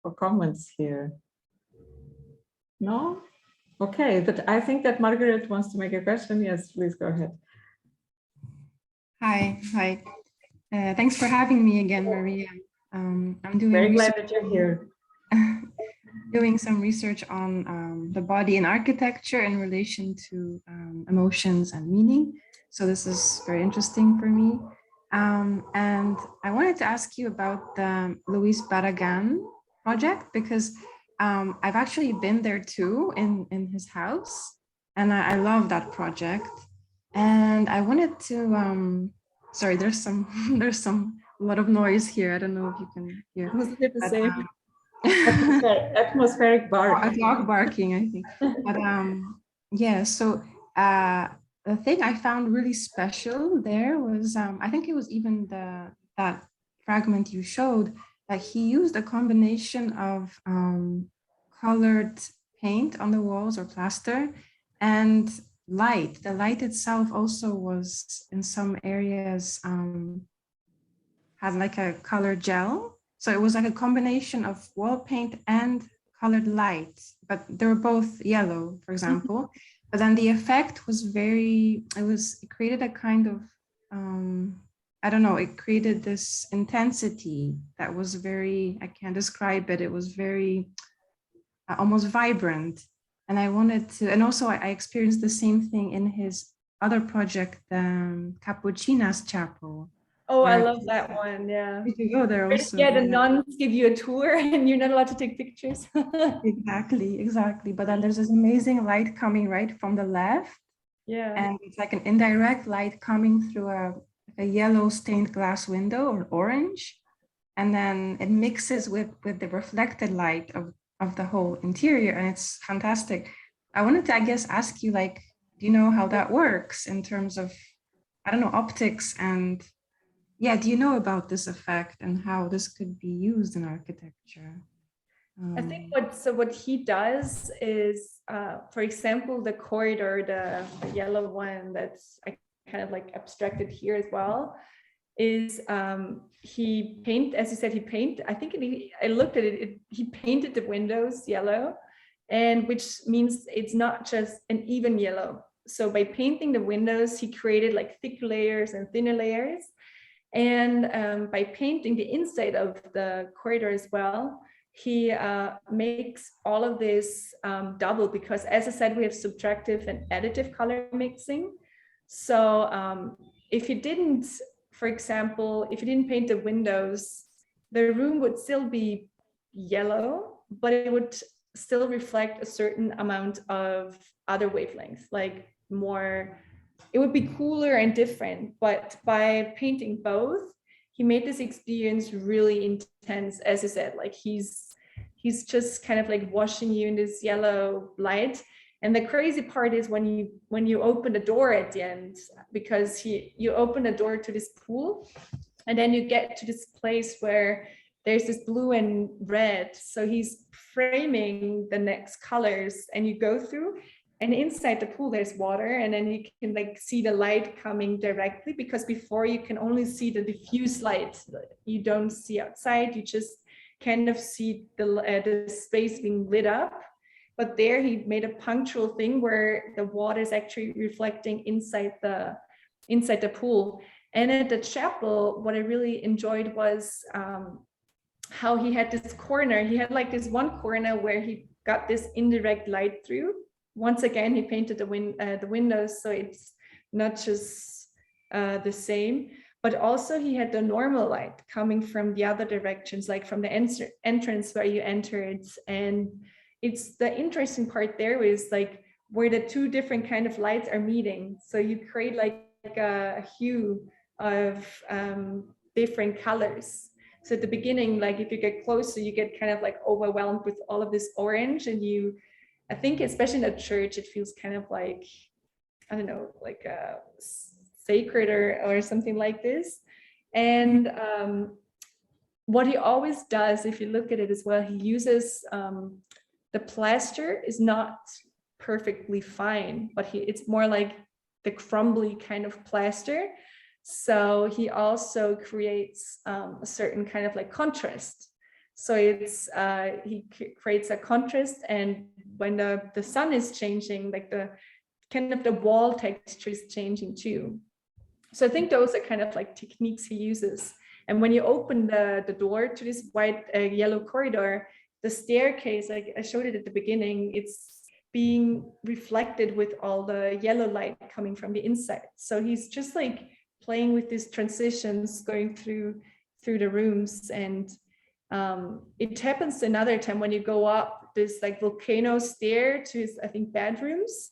or comments here? No? Okay, but I think that Margaret wants to make a question. Yes, please go ahead. Hi. Thanks for having me again, Maria. I'm doing very glad that you're here. Doing some research on the body in architecture in relation to emotions and meaning. So this is very interesting for me. And I wanted to ask you about the Luis Barragan project, because I've actually been there too in his house, and I love that project. And I wanted to, sorry, there's a lot of noise here. I don't know if you can hear. Was it the same? Atmospheric bark. A dog barking, I think. But yeah, so the thing I found really special there was, I think it was even that fragment you showed, that he used a combination of colored paint on the walls or plaster and light. The light itself also was in some areas had like a colored gel. So it was like a combination of wall paint and colored light, but they were both yellow, for example. But then the effect was it created a kind of, I don't know, it created this intensity that was very, I can't describe it. It was very, almost vibrant. And I wanted to, and also I experienced the same thing in his other project, Cappuccina's Chapel. Oh, I where- love that one. Yeah. Did you go there also? Yeah, the nuns give you a tour and you're not allowed to take pictures. Exactly. But then there's this amazing light coming right from the left. Yeah. And it's like an indirect light coming through a yellow stained glass window or orange. And then it mixes with the reflected light of the whole interior. And it's fantastic. I wanted to, I guess, ask you, like, do you know how that works in terms of, I don't know, optics and yeah, do you know about this effect and how this could be used in architecture? I think what he does is, for example, the corridor, the yellow one that's kind of like abstracted here as well, is he paint, as you said, I think I looked at it, he painted the windows yellow, and which means it's not just an even yellow. So by painting the windows, he created like thick layers and thinner layers. And by painting the inside of the corridor as well, he makes all of this double, because as I said, we have subtractive and additive color mixing. So if you didn't, for example, if you didn't paint the windows, the room would still be yellow, but it would still reflect a certain amount of other wavelengths, like more, it would be cooler and different. But by painting both, he made this experience really intense. As I said, like he's just kind of like washing you in this yellow light. And the crazy part is when you open the door at the end, because you open the door to this pool, and then you get to this place where there's this blue and red. So he's framing the next colors, and you go through, and inside the pool there's water, and then you can like see the light coming directly, because before you can only see the diffuse light. You don't see outside, you just kind of see the space being lit up. But there he made a punctual thing where the water is actually reflecting inside the pool. And at the chapel, what I really enjoyed was how he had this corner. He had like this one corner where he got this indirect light through. Once again, he painted the windows, so it's not just the same, but also he had the normal light coming from the other directions, like from the entrance where you entered. And it's the interesting part there is like where the two different kind of lights are meeting. So you create like a hue of different colors. So at the beginning, like if you get closer, you get kind of like overwhelmed with all of this orange, and I think especially in a church, it feels kind of like, I don't know, like sacred or something like this. And what he always does, if you look at it as well, he uses the plaster is not perfectly fine, but it's more like the crumbly kind of plaster. So he also creates a certain kind of like contrast. So it's he creates a contrast, and when the sun is changing, like the kind of the wall texture is changing too. So I think those are kind of like techniques he uses. And when you open the door to this white yellow corridor, the staircase, like I showed it at the beginning, it's being reflected with all the yellow light coming from the inside. So he's just like playing with these transitions going through the rooms. And it happens another time when you go up this like volcano stair to his, I think, bedrooms.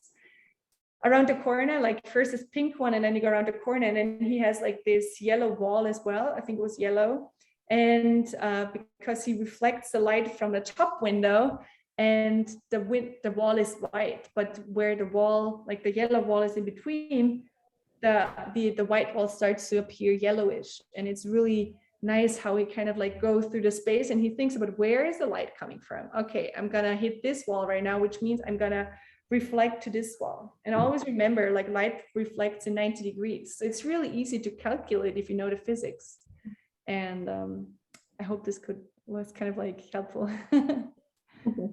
Around the corner, like first this pink one, and then you go around the corner, and then he has like this yellow wall as well. I think it was yellow. And because he reflects the light from the top window, and the wall is white, but where the wall, like the yellow wall is in between, the white wall starts to appear yellowish. And it's really nice how he kind of like goes through the space, and he thinks about where is the light coming from? Okay, I'm gonna hit this wall right now, which means I'm gonna reflect to this wall. And always remember, like light reflects in 90 degrees. So it's really easy to calculate if you know the physics. And I hope this was kind of like helpful.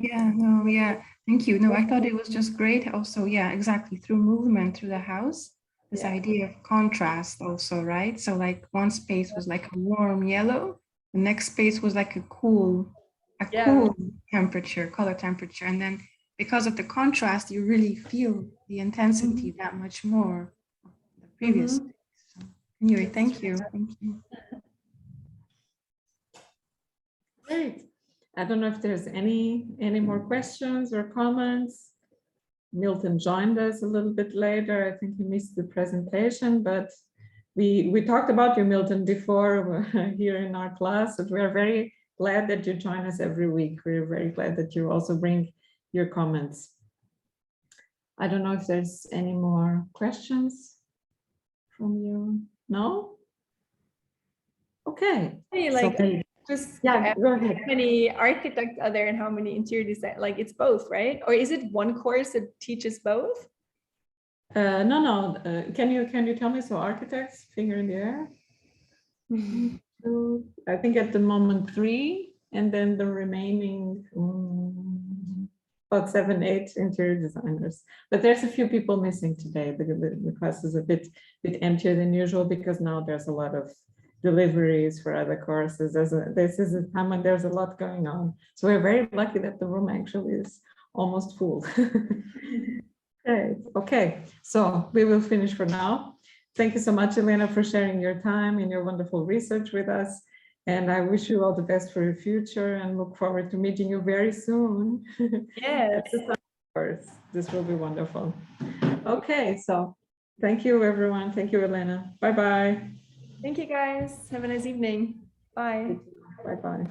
Yeah, thank you. No, I thought it was just great. Also, yeah, exactly, through movement through the house, this idea of contrast also, right? So like one space was like a warm yellow, the next space was like a cool temperature, color temperature. And then because of the contrast, you really feel the intensity that much more. previous. So anyway, thank you. Thank you. Great. I don't know if there's any more questions or comments. Milton joined us a little bit later. I think he missed the presentation, but we talked about you, Milton, before here in our class, but we are very glad that you join us every week. We're very glad that you also bring your comments. I don't know if there's any more questions from you. No? Okay. Hey, So, just yeah, go ahead. how many architects are there and how many interior design? Like it's both, right? Or is it one course that teaches both? No. Can you tell me? So architects, finger in the air. So I think at the moment 3, and then the remaining about 7, 8 interior designers. But there's a few people missing today. The class is a bit emptier than usual because now there's a lot of deliveries for other courses. This is a time when there's a lot going on. So we're very lucky that the room actually is almost full. Okay, so we will finish for now. Thank you so much, Elena, for sharing your time and your wonderful research with us. And I wish you all the best for your future and look forward to meeting you very soon. Yes. This will be wonderful. Okay, so thank you, everyone. Thank you, Elena. Bye-bye. Thank you, guys. Have a nice evening. Bye. Bye-bye.